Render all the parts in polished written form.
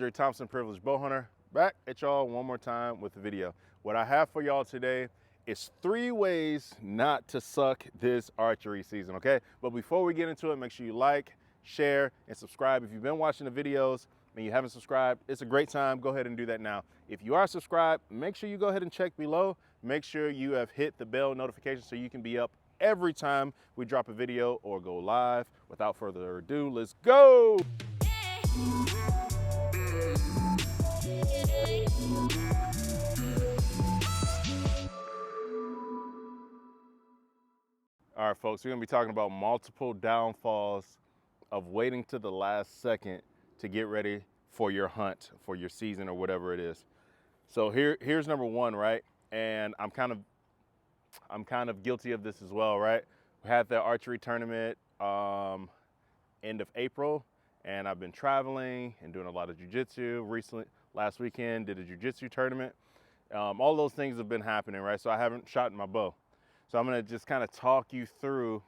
Andre Thompson, privileged bow hunter, back at y'all one more time with the video. What I have for y'all today is 3 ways not to suck this archery season, okay? But before we get into it, make sure you like, share, and subscribe. If you've been watching the videos and you haven't subscribed, it's a great time. Go ahead and do that now. If you are subscribed, make sure you go ahead and check below. Make sure you have hit the bell notification so you can be up every time we drop a video or go live. Without further ado, let's go. All right, folks, we're gonna be talking about multiple downfalls of waiting to the last second to get ready for your hunt, for your season, or whatever it is. So here's number 1, right? And I'm kind of guilty of this as well, right? We had the archery tournament end of April, and I've been traveling and doing a lot of jiu-jitsu. Recently, last weekend, did a jiu-jitsu tournament. All those things have been happening, right? So I haven't shot my bow. So I'm gonna just kind of talk you through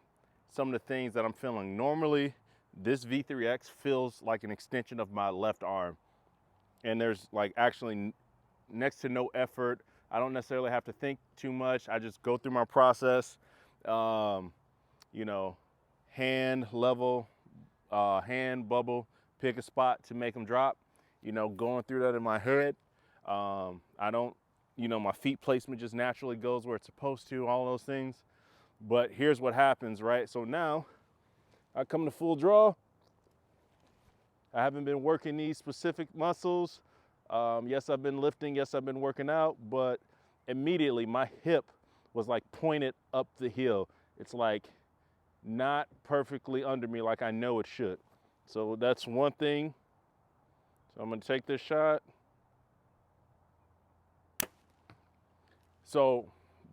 some of the things that I'm feeling. Normally, this V3X feels like an extension of my left arm. And there's like actually next to no effort. I don't necessarily have to think too much. I just go through my process, you know, hand level, hand bubble, pick a spot to make them drop, you know, going through that in my head. I don't, you know, my feet placement just naturally goes where it's supposed to, all those things. But here's what happens, right? So now I come to full draw. I haven't been working these specific muscles. Yes, I've been lifting. Yes, I've been working out, but immediately my hip was like pointed up the hill. It's like not perfectly under me like I know it should. So that's one thing. So I'm gonna take this shot. So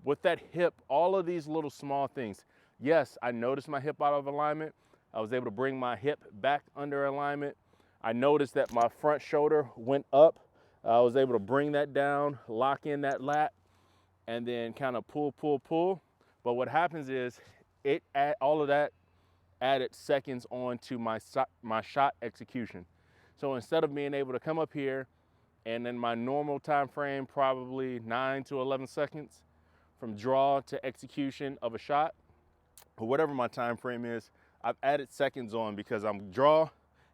with that hip, all of these little small things, yes, I noticed my hip out of alignment. I was able to bring my hip back under alignment. I noticed that my front shoulder went up. I was able to bring that down, lock in that lat, and then kind of pull. But what happens is all of that added seconds on to my shot execution. So instead of being able to come up here and in my normal time frame, probably 9 to 11 seconds from draw to execution of a shot, or whatever my time frame is, I've added seconds on because I'm draw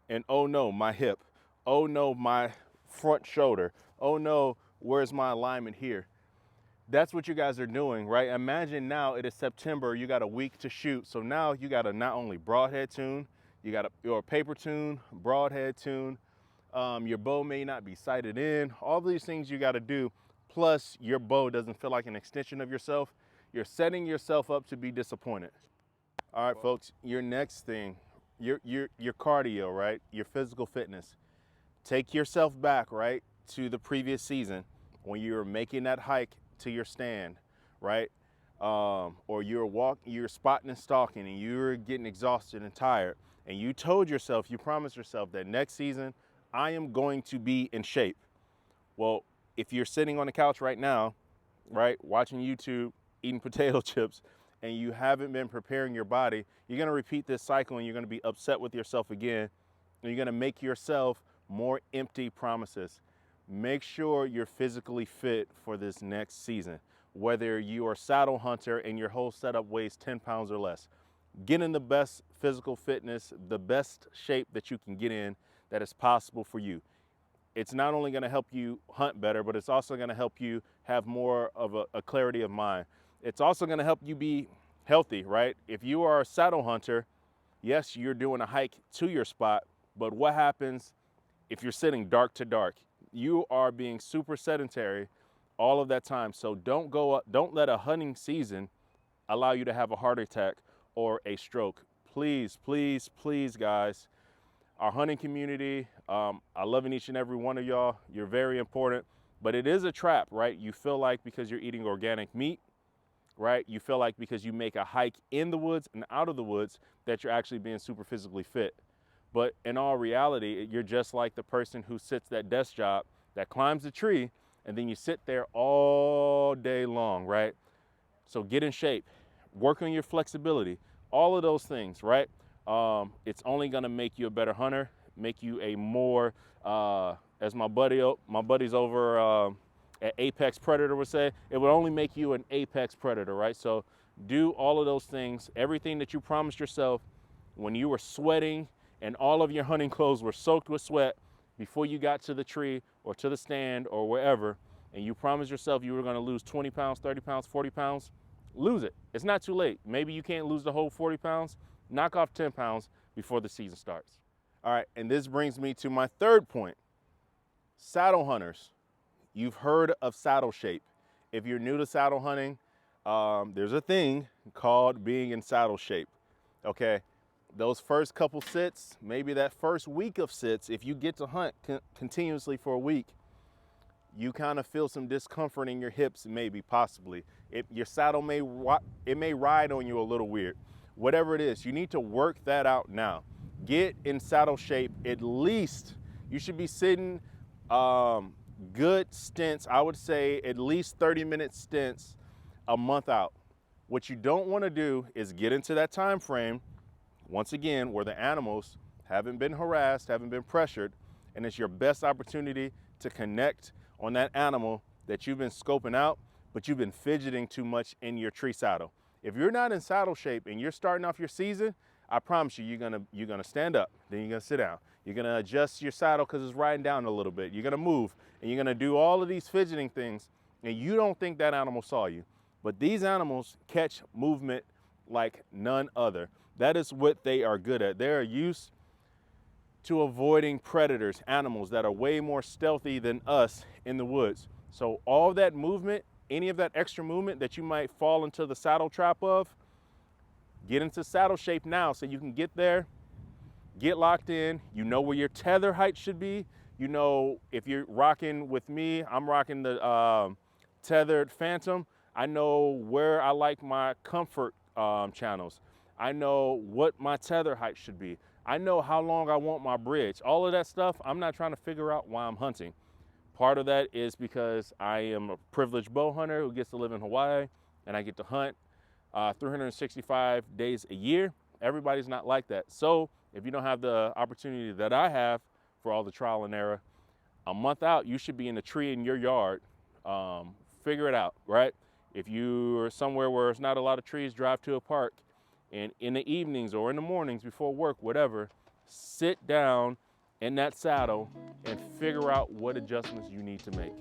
and oh no, my hip. Oh no, my front shoulder. Oh no, where's my alignment here? That's what you guys are doing, right? Imagine now it is September, you got a week to shoot. So now you got to not only broadhead tune, you got your paper tune, broadhead tune. Your bow may not be sighted in. All these things you got to do. Plus your bow doesn't feel like an extension of yourself. You're setting yourself up to be disappointed. All right, folks, your next thing, your cardio, right? Your physical fitness. Take yourself back, right, to the previous season when you were making that hike to your stand, right? Or you're spotting and stalking and you're getting exhausted and tired. And you told yourself, you promised yourself that next season, I am going to be in shape. Well, if you're sitting on the couch right now, right, watching YouTube, eating potato chips, and you haven't been preparing your body, you're gonna repeat this cycle and you're gonna be upset with yourself again. And you're gonna make yourself more empty promises. Make sure you're physically fit for this next season. Whether you are a saddle hunter and your whole setup weighs 10 pounds or less, get in the best physical fitness, the best shape that you can get in that is possible for you. It's not only gonna help you hunt better, but it's also gonna help you have more of a clarity of mind. It's also gonna help you be healthy, right? If you are a saddle hunter, yes, you're doing a hike to your spot, but what happens if you're sitting dark to dark? You are being super sedentary all of that time. So don't let a hunting season allow you to have a heart attack or a stroke. Please, please, please, guys. Our hunting community, I love each and every one of y'all. You're very important, but it is a trap, right? You feel like because you're eating organic meat, right? You feel like because you make a hike in the woods and out of the woods that you're actually being super physically fit. But in all reality, you're just like the person who sits that desk job that climbs the tree and then you sit there all day long, right? So get in shape, work on your flexibility, all of those things, right? It's only gonna make you a better hunter, make you a more as my buddies over at Apex Predator would say, it would only make you an apex predator, right? So do all of those things, everything that you promised yourself when you were sweating and all of your hunting clothes were soaked with sweat before you got to the tree or to the stand or wherever, and you promised yourself you were gonna lose 20 pounds, 30 pounds, 40 pounds, lose it. It's not too late. Maybe you can't lose the whole 40 pounds, knock off 10 pounds before the season starts. All right, and this brings me to my third point. Saddle hunters, you've heard of saddle shape. If you're new to saddle hunting, there's a thing called being in saddle shape, okay? Those first couple sits, maybe that first week of sits, if you get to hunt continuously for a week, you kind of feel some discomfort in your hips, maybe, possibly. Your saddle may ride on you a little weird. Whatever it is, you need to work that out now. Get in saddle shape. At least you should be sitting good stints, I would say at least 30-minute stints a month out. What you don't want to do is get into that time frame, once again, where the animals haven't been harassed, haven't been pressured, and it's your best opportunity to connect on that animal that you've been scoping out, but you've been fidgeting too much in your tree saddle. If you're not in saddle shape and you're starting off your season, I promise you, you're gonna stand up, then you're gonna sit down. You're gonna adjust your saddle because it's riding down a little bit. You're gonna move, and you're gonna do all of these fidgeting things, and you don't think that animal saw you. But these animals catch movement like none other. That is what they are good at. They are used to avoiding predators, animals that are way more stealthy than us in the woods. So all that movement, any of that extra movement that you might fall into the saddle trap of, get into saddle shape now so you can get there, get locked in. You know where your tether height should be. You know, if you're rocking with me, I'm rocking the tethered Phantom. I know where I like my comfort channels. I know what my tether height should be. I know how long I want my bridge. All of that stuff, I'm not trying to figure out why I'm hunting. Part of that is because I am a privileged bow hunter who gets to live in Hawaii, and I get to hunt 365 days a year. Everybody's not like that. So if you don't have the opportunity that I have for all the trial and error, a month out, you should be in a tree in your yard. Figure it out, right? If you're somewhere where there's not a lot of trees, drive to a park, and in the evenings or in the mornings before work, whatever, sit down in that saddle and figure out what adjustments you need to make.